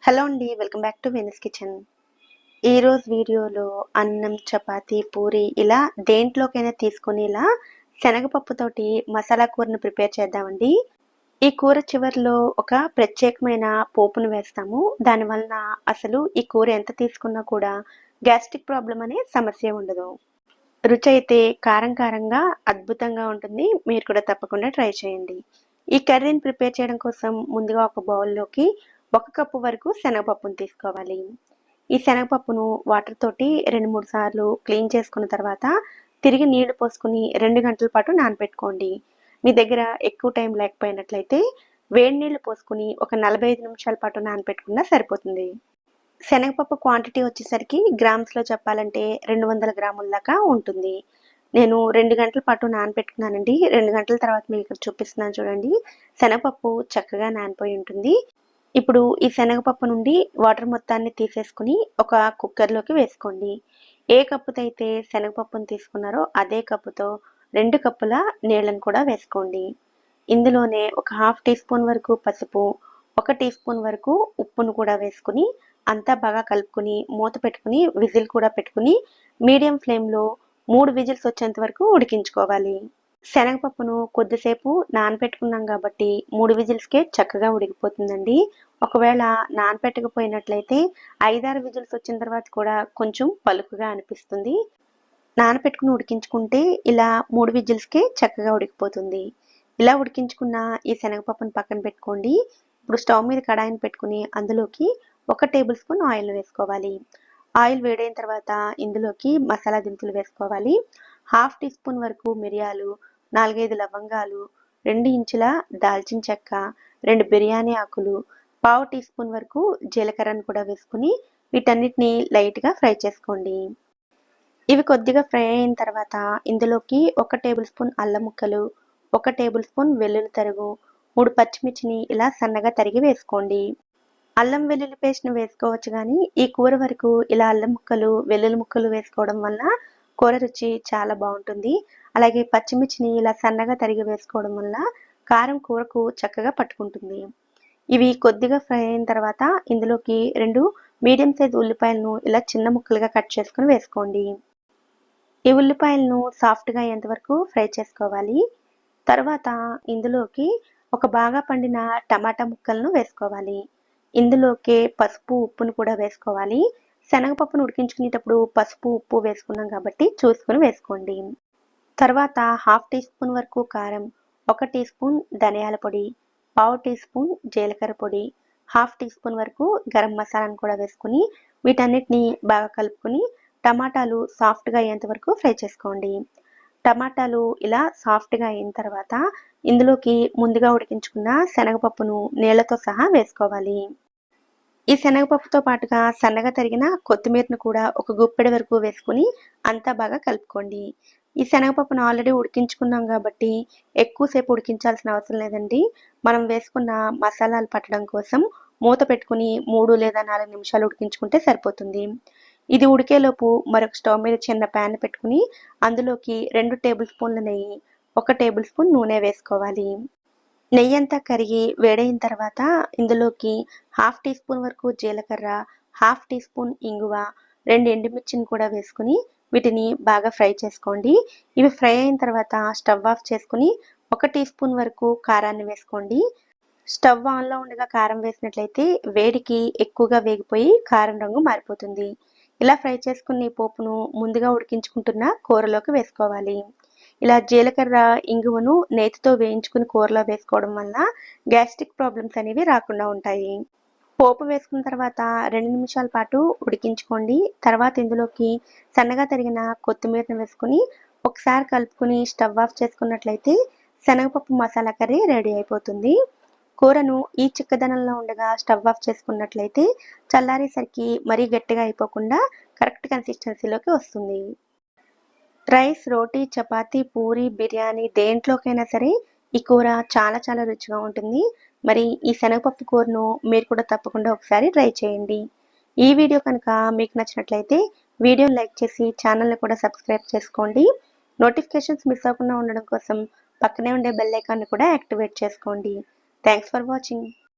Hello అండి, welcome back to Venice kitchen. ఈరోజు వీడియోలో అన్నం, చపాతీ, పూరి ఇలా దేంట్లోకైనా తీసుకొని ఇలా శనగపప్పుతోటి మసాలా కూరను ప్రిపేర్ చేద్దామండి. ఈ కూర చివరిలో ఒక ప్రత్యేకమైన పోపును వేస్తాము. దానివలన అసలు ఈ కూర ఎంత తీసుకున్నా కూడా గ్యాస్ట్రిక్ ప్రాబ్లం అనే సమస్య ఉండదు. రుచి అయితే కారం కారంగా అద్భుతంగా ఉంటుంది. మీరు కూడా తప్పకుండా ట్రై చేయండి. ఈ కర్రీని ప్రిపేర్ చేయడం కోసం ముందుగా ఒక బౌల్లోకి 1 కప్పు వరకు శనగపప్పును తీసుకోవాలి. ఈ శనగపప్పును వాటర్ తోటి 2-3 సార్లు క్లీన్ చేసుకున్న తర్వాత తిరిగి నీళ్లు పోసుకుని 2 గంటల పాటు నానబెట్టుకోండి. మీ దగ్గర ఎక్కువ టైం లేకపోయినట్లయితే వేడి నీళ్లు పోసుకుని ఒక 45 నిమిషాల పాటు నానబెట్టుకున్నా సరిపోతుంది. శనగపప్పు క్వాంటిటీ వచ్చేసరికి గ్రామ్స్లో చెప్పాలంటే 200 గ్రాముల దాకా ఉంటుంది. నేను 2 గంటల పాటు నానబెట్టుకున్నానండి. 2 గంటల తర్వాత మీకు ఇక్కడ చూపిస్తున్నాను చూడండి. శనగపప్పు చక్కగా నానిపోయి ఉంటుంది. ఇప్పుడు ఈ శనగపప్పు నుండి వాటర్ మొత్తాన్ని తీసేసుకుని ఒక కుక్కర్లోకి వేసుకోండి. ఏ కప్పుతో అయితే శనగపప్పును తీసుకున్నారో అదే కప్పుతో 2 కప్పుల నీళ్ళను కూడా వేసుకోండి. ఇందులోనే ఒక హాఫ్ టీ స్పూన్ వరకు పసుపు, 1 టీ స్పూన్ వరకు ఉప్పును కూడా వేసుకుని అంతా బాగా కలుపుకుని మూత పెట్టుకుని విజిల్ కూడా పెట్టుకుని మీడియం ఫ్లేమ్లో 3 విజిల్స్ వచ్చేంత వరకు ఉడికించుకోవాలి. శనగపప్పును కొద్దిసేపు నానబెట్టుకున్నాం కాబట్టి 3 విజిల్స్కే చక్కగా ఉడికిపోతుందండి. ఒకవేళ నానబెట్టకపోయినట్లయితే 5-6 విజిల్స్ వచ్చిన తర్వాత కూడా కొంచెం పలుకుగా అనిపిస్తుంది. నానబెట్టుకుని ఉడికించుకుంటే ఇలా 3 విజిల్స్కే చక్కగా ఉడికిపోతుంది. ఇలా ఉడికించుకున్న ఈ శనగపప్పును పక్కన పెట్టుకోండి. ఇప్పుడు స్టవ్ మీద కడాయిని పెట్టుకుని అందులోకి 1 టేబుల్ స్పూన్ ఆయిల్ వేసుకోవాలి. ఆయిల్ వేడైన తర్వాత ఇందులోకి మసాలా దినుసులు వేసుకోవాలి. హాఫ్ టీ స్పూన్ వరకు మిరియాలు, 4-5 లవంగాలు, 2 ఇంచుల దాల్చిన చెక్క, 2 బిర్యానీ ఆకులు, పావు టీ స్పూన్ వరకు జీలకర్రను కూడా వేసుకుని వీటన్నిటిని లైట్గా ఫ్రై చేసుకోండి. ఇవి కొద్దిగా ఫ్రై అయిన తర్వాత ఇందులోకి 1 టేబుల్ స్పూన్ అల్లం ముక్కలు, 1 టేబుల్ స్పూన్ వెల్లుల్లి తరుగు, 3 పచ్చిమిర్చిని ఇలా సన్నగా తరిగి వేసుకోండి. అల్లం వెల్లుల్లి పేస్ట్ని వేసుకోవచ్చు కానీ ఈ కూర వరకు ఇలా అల్లం ముక్కలు, వెల్లుల్లి ముక్కలు వేసుకోవడం వల్ల కూర రుచి చాలా బాగుంటుంది. అలాగే పచ్చిమిర్చిని ఇలా సన్నగా తరిగి వేసుకోవడం వల్ల కారం కూరకు చక్కగా పట్టుకుంటుంది. ఇవి కొద్దిగా ఫ్రై అయిన తర్వాత ఇందులోకి 2 మీడియం సైజ్ ఉల్లిపాయలను ఇలా చిన్న ముక్కలుగా కట్ చేసుకుని వేసుకోండి. ఈ ఉల్లిపాయలను సాఫ్ట్గా అయ్యేంతవరకు ఫ్రై చేసుకోవాలి. తర్వాత ఇందులోకి ఒక బాగా పండిన టమాటా ముక్కలను వేసుకోవాలి. ఇందులోకి పసుపు, ఉప్పును కూడా వేసుకోవాలి. శనగపప్పును ఉడికించుకునేటప్పుడు పసుపు, ఉప్పు వేసుకున్నాం కాబట్టి చూసుకుని వేసుకోండి. తర్వాత హాఫ్ టీ స్పూన్ వరకు కారం, 1 టీ స్పూన్ ధనియాల పొడి, పావు టీ స్పూన్ జీలకర్ర పొడి, హాఫ్ టీ స్పూన్ వరకు గరం మసాలాను కూడా వేసుకుని వీటన్నిటిని బాగా కలుపుకొని టమాటాలు సాఫ్ట్గా అయ్యేంత వరకు ఫ్రై చేసుకోండి. టమాటాలు ఇలా సాఫ్ట్గా అయిన తర్వాత ఇందులోకి ముందుగా ఉడికించుకున్న శనగపప్పును నీళ్లతో సహా వేసుకోవాలి. ఈ శనగపప్పుతో పాటుగా సన్నగా తరిగిన కొత్తిమీరను కూడా ఒక గుప్పెడి వరకు వేసుకుని అంతా బాగా కలుపుకోండి. ఈ శనగపప్పును ఆల్రెడీ ఉడికించుకున్నాం కాబట్టి ఎక్కువసేపు ఉడికించాల్సిన అవసరం లేదండి. మనం వేసుకున్న మసాలాలు పట్టడం కోసం మూత పెట్టుకుని 3 లేదా 4 నిమిషాలు ఉడికించుకుంటే సరిపోతుంది. ఇది ఉడికేలోపు మరొక స్టవ్ మీద చిన్న ప్యాన్ పెట్టుకుని అందులోకి 2 టేబుల్ స్పూన్ల నెయ్యి, 1 టేబుల్ స్పూన్ నూనె వేసుకోవాలి. నెయ్యి అంతా కరిగి వేడైన తర్వాత ఇందులోకి హాఫ్ టీ స్పూన్ వరకు జీలకర్ర, హాఫ్ టీ స్పూన్ ఇంగువ, 2 ఎండుమిర్చిని కూడా వేసుకుని వీటిని బాగా ఫ్రై చేసుకోండి. ఇవి ఫ్రై అయిన తర్వాత స్టవ్ ఆఫ్ చేసుకుని 1 టీ స్పూన్ వరకు కారాన్ని వేసుకోండి. స్టవ్ ఆన్లో ఉండగా కారం వేసినట్లయితే వేడికి ఎక్కువగా వేగిపోయి కారం రంగు మారిపోతుంది. ఇలా ఫ్రై చేసుకున్న ఈ పోపును ముందుగా ఉడికించుకుంటున్న కూరలోకి వేసుకోవాలి. ఇలా జీలకర్ర, ఇంగువను నేతితో వేయించుకుని కూరలో వేసుకోవడం వల్ల గ్యాస్ట్రిక్ ప్రాబ్లమ్స్ అనేవి రాకుండా ఉంటాయి. పోపు వేసుకున్న తర్వాత 2 నిమిషాల పాటు ఉడికించుకోండి. తర్వాత ఇందులోకి సన్నగా తరిగిన కొత్తిమీరను వేసుకుని ఒకసారి కలుపుకుని స్టవ్ ఆఫ్ చేసుకున్నట్లయితే శనగపప్పు మసాలా కర్రీ రెడీ అయిపోతుంది. కూరను ఈ చిక్కదనంలో ఉండగా స్టవ్ ఆఫ్ చేసుకున్నట్లయితే చల్లారేసరికి మరీ గట్టిగా అయిపోకుండా కరెక్ట్ కన్సిస్టెన్సీలోకి వస్తుంది. రైస్, రోటీ, చపాతీ, పూరి, బిర్యానీ దేంట్లోకైనా సరే ఈ కూర చాలా చాలా రుచిగా ఉంటుంది. మరి ఈ శనగపప్పు కూరను మీరు కూడా తప్పకుండా ఒకసారి ట్రై చేయండి. ఈ వీడియో కనుక మీకు నచ్చినట్లయితే వీడియోని లైక్ చేసి ఛానల్ని కూడా సబ్స్క్రైబ్ చేసుకోండి. నోటిఫికేషన్స్ మిస్ అవ్వకుండా ఉండడం కోసం పక్కనే ఉండే బెల్ ఐకాన్ని కూడా యాక్టివేట్ చేసుకోండి. Thanks for watching.